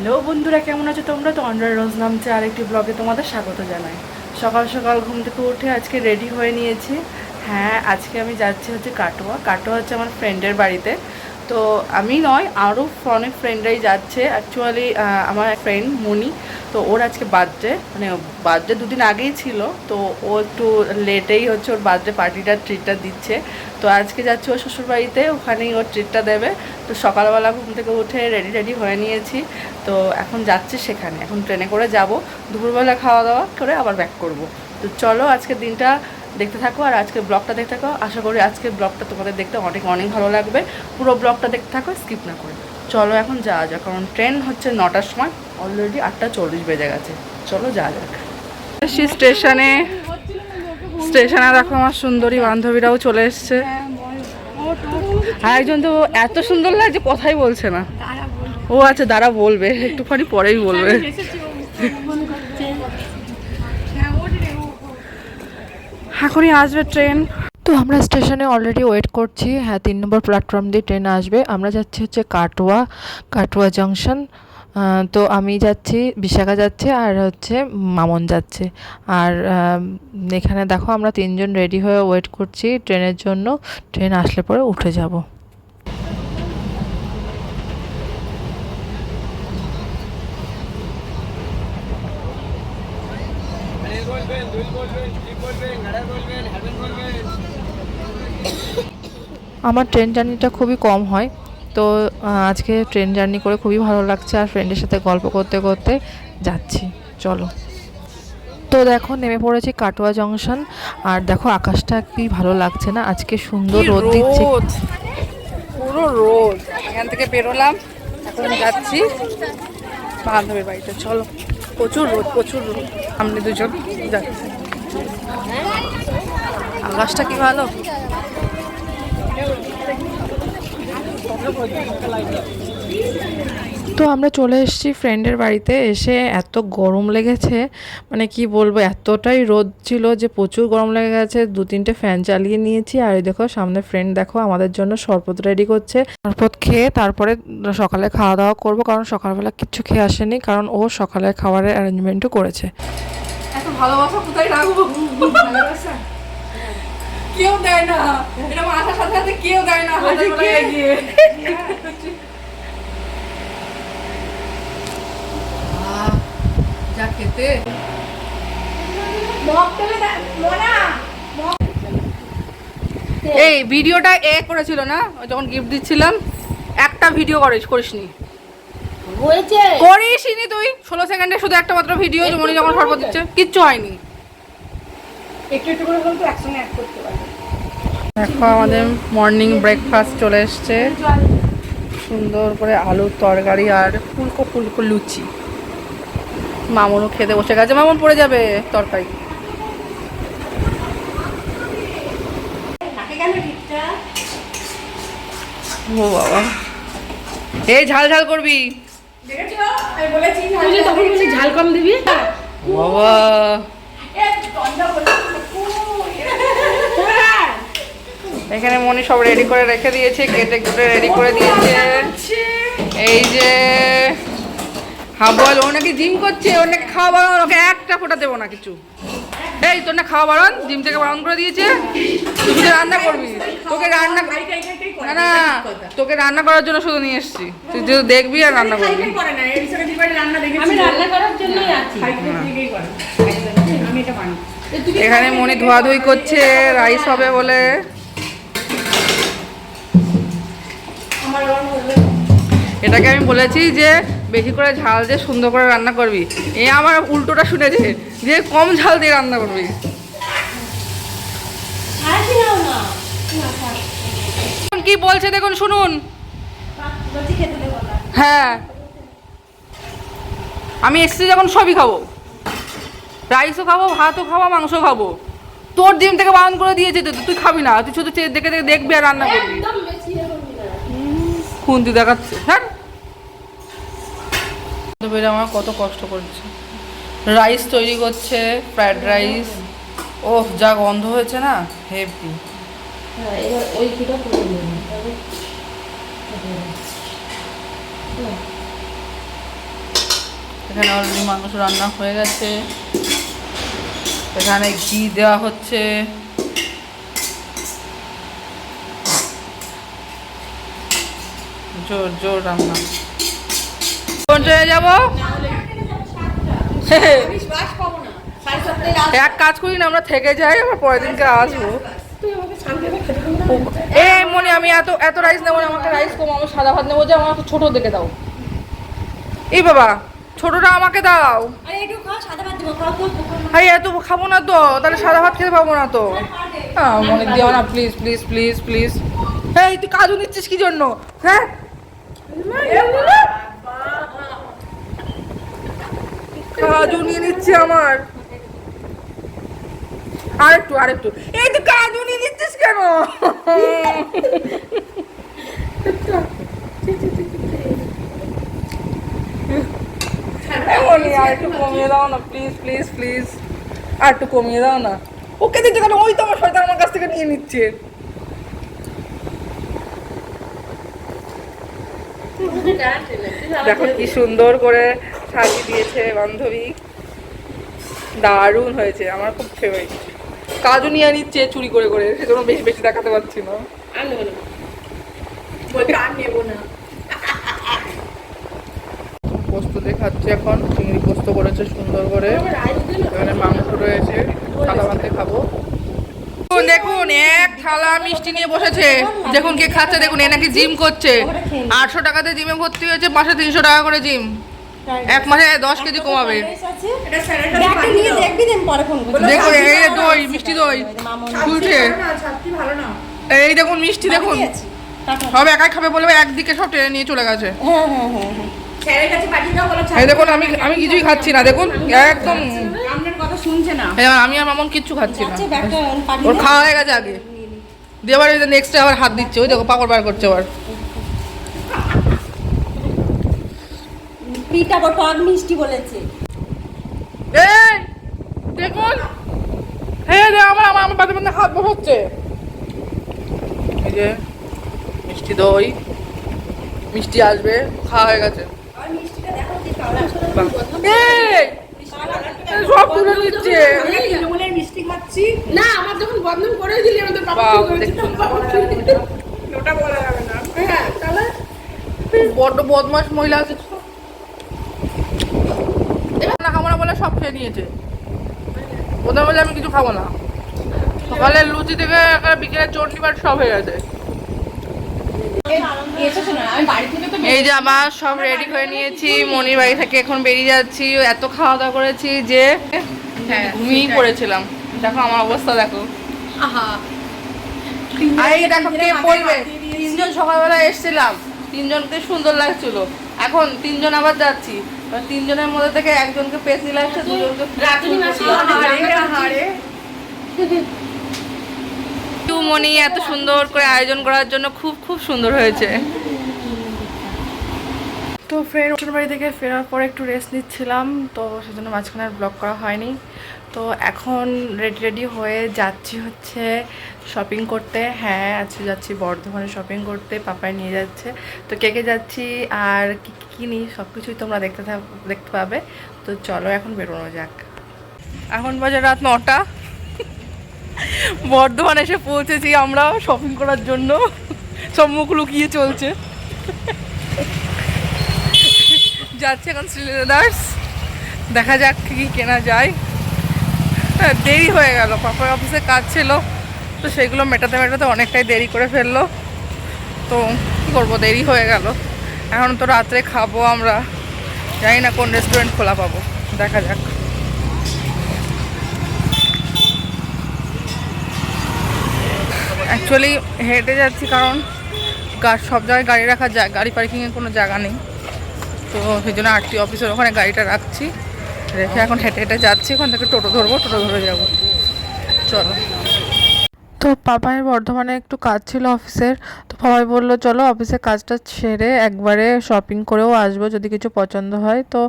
Hello বন্ধুরা, কেমন আছো তোমরা? তো অন্ডার রোজ নামছে আরেকটি ব্লগে তোমাদের স্বাগত জানাই। সকাল সকাল ঘুম থেকে উঠে আজকে রেডি হয়ে নিয়েছি। হ্যাঁ, আজকে আমি যাচ্ছি হচ্ছে কাটোয়া। কাটোয়া হচ্ছে আমার ফ্রেন্ডের বাড়িতে। তো আমি নয়, আরও অনেক ফ্রেন্ডরাই যাচ্ছে। অ্যাকচুয়ালি আমার এক ফ্রেন্ড মনি, তো ওর আজকে বার্থডে, মানে বার্থডে দুদিন আগেই ছিল। তো ও একটু লেটেই হচ্ছে ওর বার্থডে পার্টিটার ট্রিটটা দিচ্ছে। তো আজকে যাচ্ছে ওর শ্বশুরবাড়িতে, ওখানেই ওর ট্রিটটা দেবে। তো সকালবেলা ঘুম থেকে উঠে রেডি হয়ে নিয়েছি। তো এখন যাচ্ছি সেখানে, এখন ট্রেনে করে যাব। দুপুরবেলা খাওয়া দাওয়া করে আবার ব্যাক করব। তো চলো আজকের দিনটা দেখতে থাকো আর আজকের ব্লগটা দেখতে থাকো। আশা করি আজকের ব্লগটা তোমাদের দেখতে অনেক অনেক ভালো লাগবে। পুরো ব্লগটা দেখতে থাকো, স্কিপ না করে। চলো এখন যাওয়া যাক, কারণ ট্রেন হচ্ছে 9টার সময়, অলরেডি 8:40 বেজে গেছে। চলো যাওয়া যাক। স্টেশনে দেখো আমার সুন্দরী বান্ধবীরাও চলে এসছে। আর একজন তো এত সুন্দর লাগছে, কথাই বলছে না। ও আচ্ছা, দাঁড়া, বলবে একটুখানি পরেই বলবে। এখনই আসবে ট্রেন। তো আমরা স্টেশনে অলরেডি ওয়েট করছি। হ্যাঁ, 3 নম্বর প্ল্যাটফর্ম দিয়ে ট্রেন আসবে। আমরা যাচ্ছি হচ্ছে কাটোয়া জাংশন। তো আমি যাচ্ছি, বিশাখা যাচ্ছে, আর হচ্ছে মামন যাচ্ছে। আর এখানে দেখো আমরা 3জন রেডি হয়ে ওয়েট করছি ট্রেনের জন্য। ট্রেন আসলে পরে উঠে যাব। আমার ট্রেন জার্নিটা খুবই কম হয়। তো আজকে ট্রেন জার্নি করে খুবই ভালো লাগছে, আর ফ্রেন্ডের সাথে গল্প করতে করতে যাচ্ছি। চলো। তো দেখো নেমে পড়েছি কাটোয়া জংশন। আর দেখো আকাশটা কি ভালো লাগছে না, আজকে সুন্দর রোদ দিচ্ছে। পুরো রোদ। এখান থেকে বেরোলাম, এখন যাচ্ছি বান্ধবীর বাড়িতে। চলো, প্রচুর রোদ। আমরা দুজন যাচ্ছি। আকাশটা কি ভালো। তো আমরা চলে এসেছি ফ্রেন্ডের বাড়িতে। এসে এত গরম লেগেছে, মানে কি বলবো, এতটাই রোদ ছিল যে প্রচুর গরম লেগে গেছে। 2-3টে ফ্যান চালিয়ে নিয়েছি। আর এই দেখো সামনে ফ্রেন্ড দেখো আমাদের জন্য শরবত রেডি করছে। শরবত খেয়ে তারপরে সকালে খাওয়া দাওয়া করবো, কারণ সকালবেলা কিচ্ছু খেয়ে আসেনি, কারণ ও সকালে খাবারের অ্যারেঞ্জমেন্টও করেছে। এত ভালোবাসা কোথায় রাখবো? ভালোবাসা কেউ দেয় না, এটা আসার সাথে সাথে কেউ দেয় না। যা খেতে এই ভিডিওটা করেছিল না যখন গিফট দিচ্ছিলাম, একটা ভিডিও করিসনি। করিসনি তুই 16 সেকেন্ডে শুধু একটা মাত্র ভিডিও, মনি যখন শরবত দিচ্ছে, কিচ্ছু হয়নি। একটু একটু করে বলতো একসঙ্গে অ্যাড করতে পারবে। দেখো আমাদের মর্নিং ব্রেকফাস্ট চলে এসছে, সুন্দর করে আলুর তরকারি আর ফুলকো লুচি। মামনও খেতে বসে গেছে, মামন পড়ে যাবে তরকারি। ও বাবা, এই ঝাল করবি, ঝাল কম দিবি বাবা। এখানে মনি সব রেডি করে রেখে দিয়েছে, কেটে কুটে রেডি করে দিয়েছে। এই যে বল, ও নাকি জিম করছে, ওর নাকি খাওয়া বারণ, ওকে একটা ফোঁটা দেবো না কিছু। এই তোর না খাওয়া বারণ, জিম থেকে বারণ করে দিয়েছে। তুই রান্না করবি, তোকে রান্না না তোকে রান্না করার জন্য শুধু নিয়ে এসছি। তুই শুধু দেখবি আর রান্না করবি। এখানে মনি ধোয়াধুয়ি করছে রাইস হবে বলে। এটাকে আমি বলেছি যে বেশি করে ঝাল দিয়ে সুন্দর করে রান্না করবি, এ আমার উল্টোটা শুনেছে যে কম ঝাল দিয়ে রান্না করবি। কি বলছে দেখুন, শুনুন। হ্যাঁ, আমি এসছি যখন সবই খাবো, রাইসও খাবো, ভাতও খাবো, মাংসও খাবো। তোর ডিম থেকে বারণ করে দিয়েছে, তুই খাবি না, তুই শুধু দেখে দেখবি আর রান্না করবি। খুন্তি দেখাচ্ছে। হ্যাঁ, আমার কত কষ্ট করছে, রাইস তৈরি করছে, ফ্রাইড রাইস। ওহ, যা গন্ধ হয়েছে না, হেভি। এখানে অলরেডি মাংস রান্না হয়ে গেছে, এখানে ঘি দেওয়া হচ্ছে। জোর জোর রান্না। কোনটায় যাবো? এক কাজ করি না, আমরা থেকে যাই, আবার পরের দিনকে আসবো। এ মনে আমি এত এত রাইস নেবো না, আমাকে রাইস কম, আমার সাদা ভাত নেবো, যে আমার ছোট দেখে দাও। এই বাবা ছোটটা আমাকে দাও। হ্যাঁ এত খাবো না তো, তাহলে সাদা ভাত খেতে পাবো না তো। হ্যাঁ মনে দিও না প্লিজ প্লিজ প্লিজ প্লিজ। হ্যাঁ তুই কাজু নিচ্ছিস কি জন্য? হ্যাঁ কাজু নিয়ে নিচ্ছে আমার। আরেকটু আরেকটু। এই তুই কাজু নিয়ে নিচ্ছিস কেন? আর একটু কমিয়ে দাও না প্লিজ প্লিজ প্লিজ, আর একটু কমিয়ে দাও না। ওকে দিতে কেন? ওই তো আমার শয়তান আমার কাছ থেকে নিয়ে নিচ্ছে। দেখো কি সুন্দর করে সাজিয়ে দিয়েছে বান্ধবী, দারুণ হয়েছে, আমার খুব ফেভারিট। কাজু নিয়ে নিচ্ছে চুরি করে করে, সেজন্য বেশি বেশি দেখাতে পারছি না। পোস্ত দিয়ে খাচ্ছে এখন, চিংড়ি পোস্ত করেছে সুন্দর করে, এখানে মাংস রয়েছে, থালা ভাতে খাবো। দেখুন এক থালা মিষ্টি নিয়ে বসেছে, দেখুন কে খাচ্ছে, দেখুন এ নাকি জিম করছে। 800 টাকাতে জিমে ভর্তি হয়েছে, মাসে 300 টাকা করে জিম, এক মাসে 10 কেজি কমাবে। দেখুন এই দই, মিষ্টি দই খুলছে, এই দেখুন মিষ্টি দেখুন, সব একাই খাবে বলে একদিকে সব টেনে নিয়ে চলে গেছে। এই দেখুন আমি আমি কিছুই খাচ্ছি না, দেখুন একদম আমি আর মামন কিচ্ছু খাচ্ছি না, ওর খাওয়া হয়ে গেছে আগে দিয়ে, আবার নেক্সট আবার হাত দিচ্ছে, ওই দেখো পাপড় বার করছে আবার। পিঠা টক মিষ্টি বলেছে। এই দেখুন হ্যাঁ আমার আমার আমার বাদে বাদে হাত বসাচ্ছে। এই যে মিষ্টি দই, মিষ্টি আসবে, খাওয়া হয়ে গেছে। সব তুলে নিচ্ছে। মিষ্টি খাচ্ছি না, আমার যখন বদনাম করে দিলি আমাদের ওটা বলা যাবে না। হ্যাঁ তাহলে বড্ড বদমাস মহিলা আছে, না খাবো না বলে সব খেয়ে নিয়েছে। ওদের বলে আমি কিছু খাবো না, সকালে লুচি থেকে বিকেলে চটনি বাট সব হয়ে গেছে। এই যে আমার সব রেডি করে নিয়েছি, মনির বাড়ি থেকে এখন বেরিয়ে যাচ্ছি। এত খাওয়া দাওয়া করেছি যে ঘুমিয়েই পড়েছিলাম। দেখো আমার অবস্থা দেখো। এই দেখো কে বলবে, 3জন সকালবেলা এসেছিলাম, 3জনকে সুন্দর লাগছিল, এখন 3জন আবার যাচ্ছি, 3জনের মধ্যে থেকে একজনকে পেছি লাগছে, দুজনকে মনি এত সুন্দর করে আয়োজন করার জন্য খুব খুব সুন্দর হয়েছে। তো ফ্রেন্ড ওষুধ বাড়ি থেকে ফেরার পরে একটু রেস্ট নিচ্ছিলাম, তো সেজন্য মাঝখানে আর ব্লগ করা হয়নি। তো এখন রেডি হয়ে যাচ্ছি হচ্ছে শপিং করতে। হ্যাঁ আজকে যাচ্ছি বর্ধমানে শপিং করতে, পাপাই নিয়ে যাচ্ছে। তো কে কে যাচ্ছি আর কী কী কিনি সব কিছুই তোমরা দেখতে পাবে। তো চলো এখন বেরোনো যাক। এখন বাজে রাত 9টা, বর্ধমানে এসে পৌঁছেছি আমরা শপিং করার জন্য, সব মুখ লুকিয়ে চলছে। যাচ্ছে এখন শ্রীলেদার্স, দেখা যাক কি কেনা যায়। দেরি হয়ে গেল, পাপার অফিসে কাজ ছিল, তো সেগুলো মেটাতে মেটাতে অনেকটাই দেরি করে ফেললো। তো কী করবো, দেরি হয়ে গেল। এখন তো রাত্রে খাবো আমরা, জানি না কোন রেস্টুরেন্ট খোলা পাবো, দেখা যাক। অ্যাকচুয়ালি হেঁটে যাচ্ছি কারণ সব জায়গায় গাড়ি রাখার গাড়ি পার্কিংয়ের কোনো জায়গা নেই, তো সেই জন্য আরটি অফিসের ওখানে গাড়িটা রাখছি, রেখে এখন হেঁটে হেঁটে যাচ্ছি। ওখান থেকে টোটো ধরবো, টোটো ধরে যাব। চলো। তো তো পাপায়ের বর্ধমানে একটু কাজ ছিল অফিসের, তো পাপাই বললো চলো অফিসের কাজটা ছেড়ে একবারে শপিং করেও আসবো যদি কিছু পছন্দ হয়। তো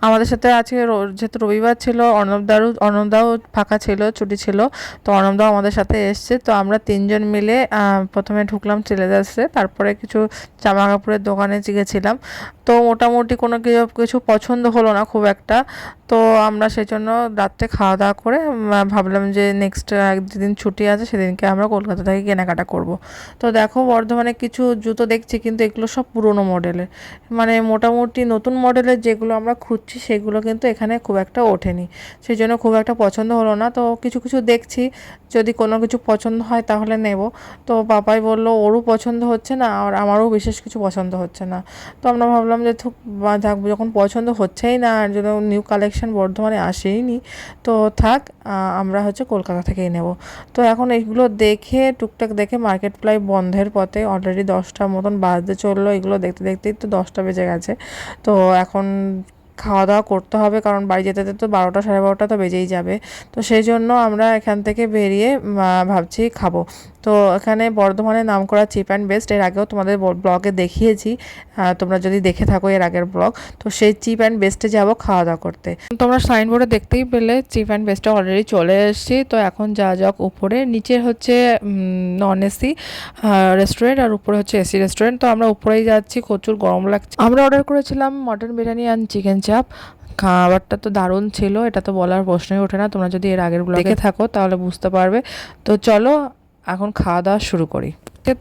আমাদের সাথে আজকে যেহেতু রবিবার ছিল, অর্ণবদাও ফাঁকা ছিল, ছুটি ছিল, তো অর্ণবদাও আমাদের সাথে এসছে। তো আমরা তিনজন মিলে প্রথমে ঢুকলাম ট্রেলার্সে, তারপরে কিছু জামা কাপড়ের দোকানে গেছিলাম। তো মোটামুটি কোনো কিছু পছন্দ হলো না খুব একটা। তো আমরা সেই জন্য রাত্রে খাওয়া দাওয়া করে ভাবলাম যে নেক্সট যেদিন ছুটি আছে সেদিনকে আমরা কলকাতা থেকে কেনাকাটা করব। তো দেখো বর্ধমানে কিছু জুতো দেখছি, কিন্তু এগুলো সব পুরনো মডেলের, মানে মোটামুটি নতুন মডেলের যেগুলো আমরা খুঁজছি সেগুলো কিন্তু এখানে খুব একটা ওঠেনি, সেই জন্য খুব একটা পছন্দ হলো না। তো কিছু কিছু দেখছি, যদি কোনো কিছু পছন্দ হয় তাহলে নেব। তো পাপাই বললো ওরও পছন্দ হচ্ছে না আর আমারও বিশেষ কিছু পছন্দ হচ্ছে না। তো আমরা ভাবলাম যে থাক, যখন পছন্দ হচ্ছেই না আর যদি নিউ কালেকশন বর্ধমানে আসেইনি তো থাক, আমরা কলকাতা থেকেই নেব। তো এখন এইগুলো দেখে টুকটাক দেখে মার্কেট প্রায় বন্ধের পথে, অলরেডি 10টার মতন বাজতে চললো, এগুলো দেখতে দেখতেই তো 10টা বেজে গেছে। তো এখন খাওয়া দাওয়া করতে হবে, কারণ বাড়ি যেতে যেতে তো 12টা সাড়ে 12টা তো বেজেই যাবে। তো সেই জন্য আমরা এখান থেকে বেরিয়ে ভাবছি খাবো। তো এখানে বর্ধমানে নামকরা চিপ অ্যান্ড বেস্ট, এর আগেও তোমাদের ব্লগে দেখিয়েছি, তোমরা যদি দেখে থাকো এর আগের ব্লগ, তো সেই চিপ অ্যান্ড বেস্টে যাবো খাওয়া দাওয়া করতে। তোমরা সাইনবোর্ডে দেখতেই পেলে চিপ অ্যান্ড বেস্টে অলরেডি চলে এসেছি। তো এখন যা যাক উপরে, নিচে নন এসি রেস্টুরেন্ট আর উপরে এসি রেস্টুরেন্ট। তো আমরা উপরেই যাচ্ছি, প্রচুর গরম লাগছে। আমরা অর্ডার করেছিলাম মটন বিরিয়ানি অ্যান্ড চিকেন চাপ, খাবারটা তো দারুণ ছিল, এটা তো বলার প্রশ্নই ওঠে না। তোমরা যদি এর আগের ব্লগে দেখে থাকো তাহলে বুঝতে পারবে। তো চলো এখন খাওয়া দাওয়া শুরু করি।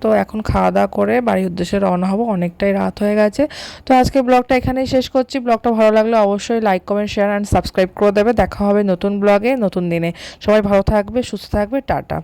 তো এখন খাওয়া দাওয়া করে বাড়ির উদ্দেশ্যে রওনা হবো, অনেকটাই রাত হয়ে গেছে। তো আজকে ব্লগটা এখানেই শেষ করছি। ব্লগটা ভালো লাগলে অবশ্যই like comment share and subscribe করে দেবে। দেখা হবে নতুন ব্লগে নতুন দিনে। সবাই ভালো থাকবে, সুস্থ থাকবে, টাটা।